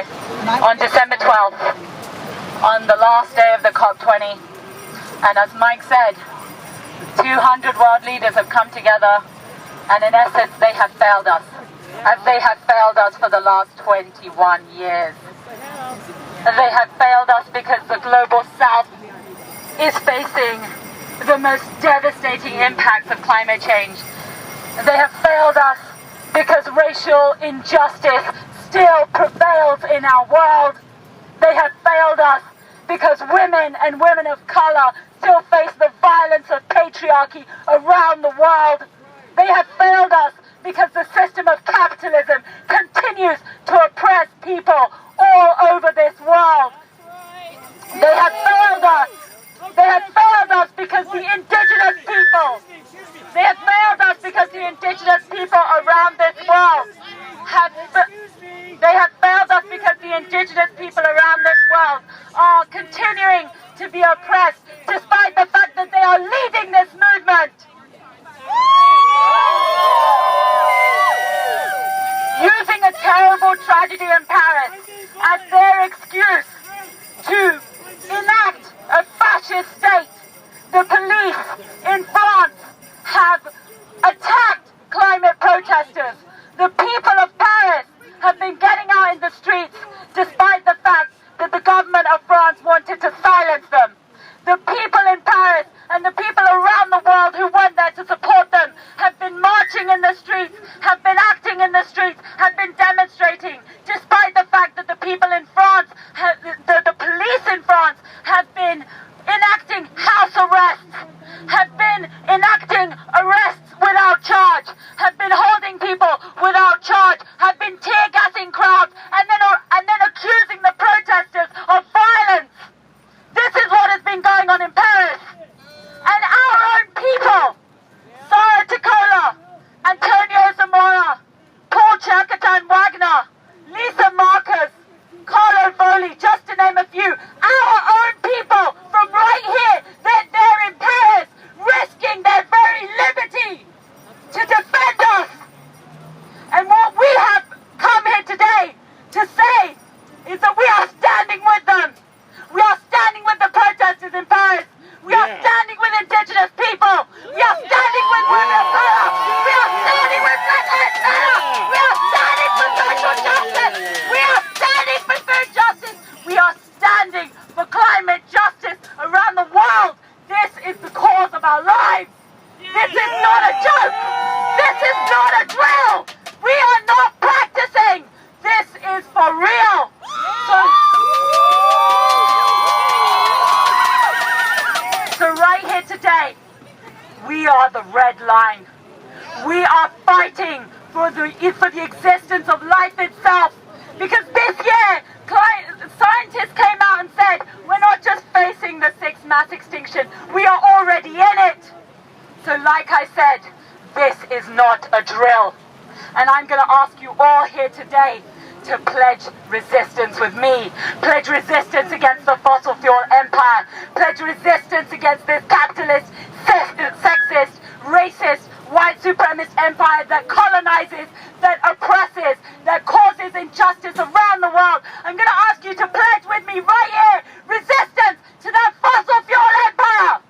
today, on December 12th, on the last day of the COP20. And as Mike said, 200 world leaders have come together, and in essence they have failed us, as they have failed us for the last 21 years. They have failed us because the global south is facing the most devastating impacts of climate change. They have failed us because racial injustice still prevails in our world. They have failed us because women and women of color still face the violence of patriarchy around the world. They have failed us because the system of capitalism continues to oppress people all over this world. They have failed us. They have failed us because the indigenous people, they have failed us because the indigenous people around this world they have failed us because the indigenous people around this world are continuing to be oppressed despite the fact that they are leading this movement. Using a terrible tragedy in Paris as their excuse to enact a fascist state, the police in France have attacked climate protesters. The people of Paris have been getting out in the streets despite the fact that the government of France wanted to silence them. The people in Paris and the people around the world who went there to support them have been marching in the streets, have been acting in the streets, have been demonstrating, despite the fact that the people in France, the police in France have been enacting house arrests, have been enacting arrests without charge, have been holding people without charge, have been tear gassing crowds, and then accusing the protesters of violence. This is what has been going on in Paris. And our own people, Sarah Ticola, Antonio Zamora, Paul Cherkatan Wagner, Lisa Marcus, Carlo Foley, just to name a few, our own people from right here, they're there in Paris, risking their very liberty to defend us. And what we have come here today to say is that we are standing with them. We are standing with the protesters in Paris. We are standing with indigenous people. We are standing with women of color. We are standing with Black Lives Matter. We are standing for social justice. We are standing for food justice. We are standing for climate justice around the world. This is the cause of our lives. This is not a joke. This is not a drill. We are not practicing. This is for real. So right here today, we are the red line. We are fighting for the existence of life itself. Because this year, scientists came out and said, we're not just facing the sixth mass extinction, we are already in it. So like I said, this is not a drill. And I'm going to ask you all here today to pledge resistance with me. Pledge resistance against the fossil fuel empire. Pledge resistance against this capitalist, sexist, racist, white supremacist empire that colonizes, that oppresses, that causes injustice around the world. I'm going to ask you to pledge with me right here, resistance to that fossil fuel empire.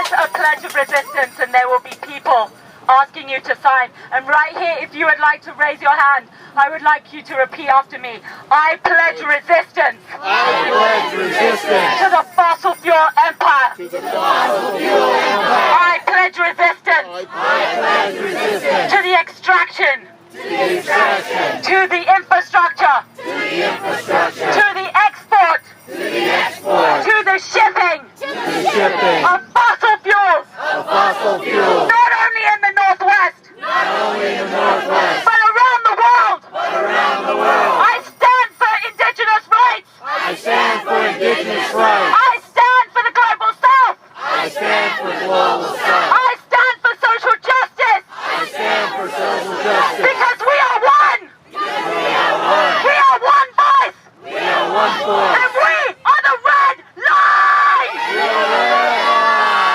A pledge of resistance, and there will be people asking you to sign. And right here, if you would like to raise your hand, I would like you to repeat after me. I pledge resistance. I pledge resistance to the fossil fuel empire. to the fossil fuel empire. I pledge resistance I pledge resistance to the extraction, to the extraction, to the infrastructure, to the infrastructure, to the export, to the export, to the shipping to the shipping of fossil fuels, of fossil fuels, not only in the Northwest, not only in the Northwest, but around the world. but around the world. I stand for indigenous rights. I stand for indigenous rights. I stand for the global south. I stand for global south. I stand for social justice. I stand for social justice.